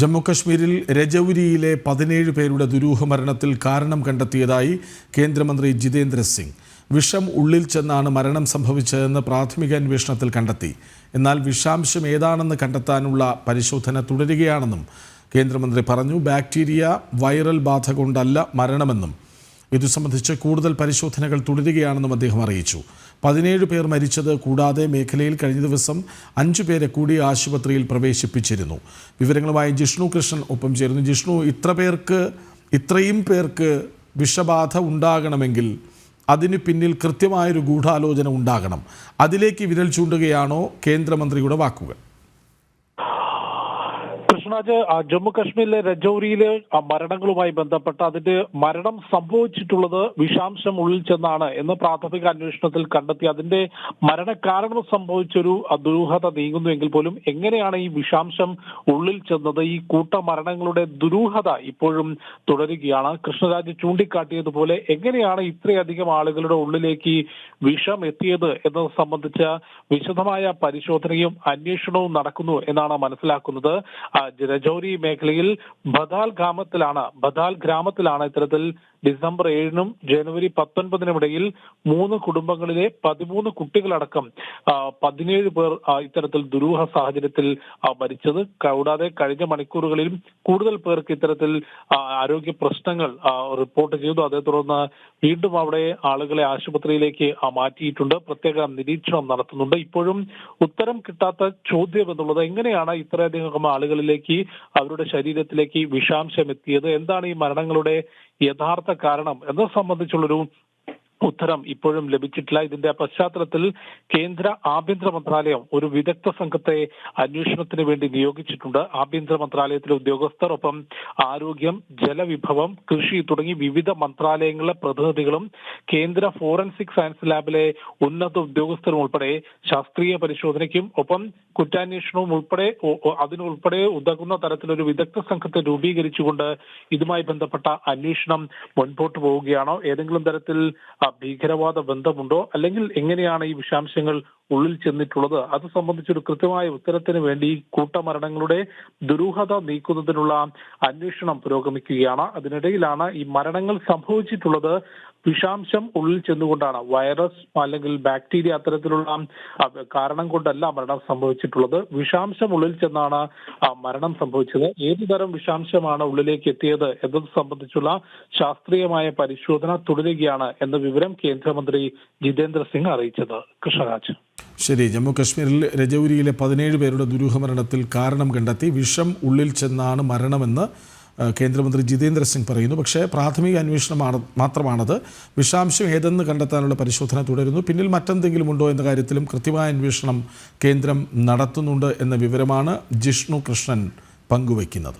ജമ്മുകശ്മീരിൽ രജൌരിയിലെ 17 പേരുടെ ദുരൂഹമരണത്തിൽ കാരണം കണ്ടെത്തിയതായി കേന്ദ്രമന്ത്രി ജിതേന്ദ്ര സിംഗ്. വിഷം ഉള്ളിൽ ചെന്നാണ് മരണം സംഭവിച്ചതെന്ന് പ്രാഥമിക അന്വേഷണത്തിൽ കണ്ടെത്തി. എന്നാൽ വിഷാംശം ഏതാണെന്ന് കണ്ടെത്താനുള്ള പരിശോധന തുടരുകയാണെന്നും കേന്ദ്രമന്ത്രി പറഞ്ഞു. ബാക്ടീരിയ വൈറൽ ബാധ കൊണ്ടല്ല മരണമെന്നും ഇതു സംബന്ധിച്ച് കൂടുതൽ പരിശോധനകൾ തുടരുകയാണെന്നും അദ്ദേഹം അറിയിച്ചു. 17 പേർ മരിച്ചത് കൂടാതെ മേഖലയിൽ കഴിഞ്ഞ ദിവസം 5 പേരെ കൂടി ആശുപത്രിയിൽ പ്രവേശിപ്പിച്ചിരുന്നു. വിവരങ്ങളുമായി ജിഷ്ണു കൃഷ്ണൻ ഒപ്പം ചേരുന്നു. ജിഷ്ണു, ഇത്രയും പേർക്ക് വിഷബാധ ഉണ്ടാകണമെങ്കിൽ അതിന് പിന്നിൽ കൃത്യമായൊരു ഗൂഢാലോചന ഉണ്ടാകണം. അതിലേക്ക് വിരൽ ചൂണ്ടുകയാണോ കേന്ദ്രമന്ത്രിയുടെ വാക്കുകൾ? ജമ്മു കാശ്മീരിലെ രജൌരിയിലെ മരണങ്ങളുമായി ബന്ധപ്പെട്ട് അതിന്റെ മരണം സംഭവിച്ചിട്ടുള്ളത് വിഷാംശം ഉള്ളിൽ ചെന്നാണ് എന്ന് പ്രാഥമിക അന്വേഷണത്തിൽ കണ്ടെത്തി. അതിന്റെ മരണകാരണം സംഭവിച്ചൊരു ദുരൂഹത നീങ്ങുന്നുവെങ്കിൽ പോലും എങ്ങനെയാണ് ഈ വിഷാംശം ഉള്ളിൽ ചെന്നത്, ഈ കൂട്ടമരണങ്ങളുടെ ദുരൂഹത ഇപ്പോഴും തുടരുകയാണ്. കൃഷ്ണരാജ് ചൂണ്ടിക്കാട്ടിയതുപോലെ എങ്ങനെയാണ് ഇത്രയധികം ആളുകളുടെ ഉള്ളിലേക്ക് വിഷം എത്തിയത് എന്നത് സംബന്ധിച്ച വിശദമായ പരിശോധനയും അന്വേഷണവും നടക്കുന്നു എന്നാണ് മനസ്സിലാക്കുന്നത്. രജൌരി മേഖലയിൽ ബദാൽ ഗ്രാമത്തിലാണ് ഇത്തരത്തിൽ ഡിസംബർ 7-നും ജനുവരി 19-നും ഇടയിൽ 3 കുടുംബങ്ങളിലെ 13 കുട്ടികളടക്കം 17 പേർ ഇത്തരത്തിൽ ദുരൂഹ സാഹചര്യത്തിൽ മരിച്ചത്. കൂടാതെ കഴിഞ്ഞ മണിക്കൂറുകളിലും കൂടുതൽ പേർക്ക് ഇത്തരത്തിൽ ആരോഗ്യ പ്രശ്നങ്ങൾ റിപ്പോർട്ട് ചെയ്തു. അതേ തുടർന്ന് വീണ്ടും അവിടെ ആളുകളെ ആശുപത്രിയിലേക്ക് മാറ്റിയിട്ടുണ്ട്. പ്രത്യേക നിരീക്ഷണം നടത്തുന്നുണ്ട്. ഇപ്പോഴും ഉത്തരം കിട്ടാത്ത ചോദ്യം എന്നുള്ളത് എങ്ങനെയാണ് ഇത്രയധികം ആളുകളിലേക്ക്, അവരുടെ ശരീരത്തിലേക്ക് വിഷാംശം എത്തിയത്, എന്താണ് ഈ മരണങ്ങളുടെ യഥാർത്ഥ കാരണം എന്നത് സംബന്ധിച്ചുള്ളൊരു ഉത്തരം ഇപ്പോഴും ലഭിച്ചിട്ടില്ല. ഇതിന്റെ പശ്ചാത്തലത്തിൽ കേന്ദ്ര ആഭ്യന്തര മന്ത്രാലയം ഒരു വിദഗ്ധ സംഘത്തെ അന്വേഷണത്തിന് വേണ്ടി നിയോഗിച്ചിട്ടുണ്ട്. ആഭ്യന്തര മന്ത്രാലയത്തിലെ ഉദ്യോഗസ്ഥർ, ഒപ്പം ആരോഗ്യം, ജലവിഭവം, കൃഷി തുടങ്ങി വിവിധ മന്ത്രാലയങ്ങളിലെ പ്രതിനിധികളും കേന്ദ്ര ഫോറൻസിക് സയൻസ് ലാബിലെ ഉന്നത ഉദ്യോഗസ്ഥരും ഉൾപ്പെടെ ശാസ്ത്രീയ പരിശോധനയ്ക്കും ഒപ്പം കുറ്റാന്വേഷണവും അതിനുൾപ്പെടെ ഉതകുന്ന തരത്തിലൊരു വിദഗ്ധ സംഘത്തെ രൂപീകരിച്ചുകൊണ്ട് ഇതുമായി ബന്ധപ്പെട്ട അന്വേഷണം മുൻപോട്ട് പോവുകയാണോ, ഏതെങ്കിലും തരത്തിൽ ഭീകരവാദ ബന്ധമുണ്ടോ, അല്ലെങ്കിൽ എങ്ങനെയാണ് ഈ വിഷാംശങ്ങൾ ഉള്ളിൽ ചെന്നിട്ടുള്ളത്, അത് സംബന്ധിച്ചൊരു കൃത്യമായ ഉത്തരത്തിന് വേണ്ടി കൂട്ടമരണങ്ങളുടെ ദുരൂഹത നീക്കുന്നതിനുള്ള അന്വേഷണം പുരോഗമിക്കുകയാണ്. അതിനിടയിലാണ് ഈ മരണങ്ങൾ സംഭവിച്ചിട്ടുള്ളത് വിഷാംശം ഉള്ളിൽ ചെന്നുകൊണ്ടാണ്, വൈറസ് അല്ലെങ്കിൽ ബാക്ടീരിയ അത്തരത്തിലുള്ള കാരണം കൊണ്ടല്ല മരണം സംഭവിച്ചിട്ടുള്ളത്. വിഷാംശം ഉള്ളിൽ ചെന്നാണ് മരണം സംഭവിച്ചത്. ഏതു തരം വിഷാംശമാണ് ഉള്ളിലേക്ക് എത്തിയത് എന്നത് സംബന്ധിച്ചുള്ള ശാസ്ത്രീയമായ പരിശോധന തുടരുകയാണ് എന്ന വിവരം കേന്ദ്രമന്ത്രി ജിതേന്ദ്ര സിംഗ് അറിയിച്ചത്. കൃഷ്ണരാജ്. ശരി, ജമ്മു കശ്മീരിൽ രജൌരിയിലെ 17 പേരുടെ ദുരൂഹമരണത്തിൽ കാരണം കണ്ടെത്തി. വിഷം ഉള്ളിൽ ചെന്നാണ് മരണമെന്ന് കേന്ദ്രമന്ത്രി ജിതേന്ദ്ര സിംഗ് പറയുന്നു. പക്ഷേ പ്രാഥമിക അന്വേഷണം മാത്രമാണത്. വിഷാംശം ഏതെന്ന് കണ്ടെത്താനുള്ള പരിശോധന തുടരുന്നു. പിന്നിൽ മറ്റെന്തെങ്കിലും ഉണ്ടോ എന്ന കാര്യത്തിലും കൃത്യമായ അന്വേഷണം കേന്ദ്രം നടത്തുന്നുണ്ട് എന്ന വിവരമാണ് ജിഷ്ണു കൃഷ്ണൻ പങ്കുവയ്ക്കുന്നത്.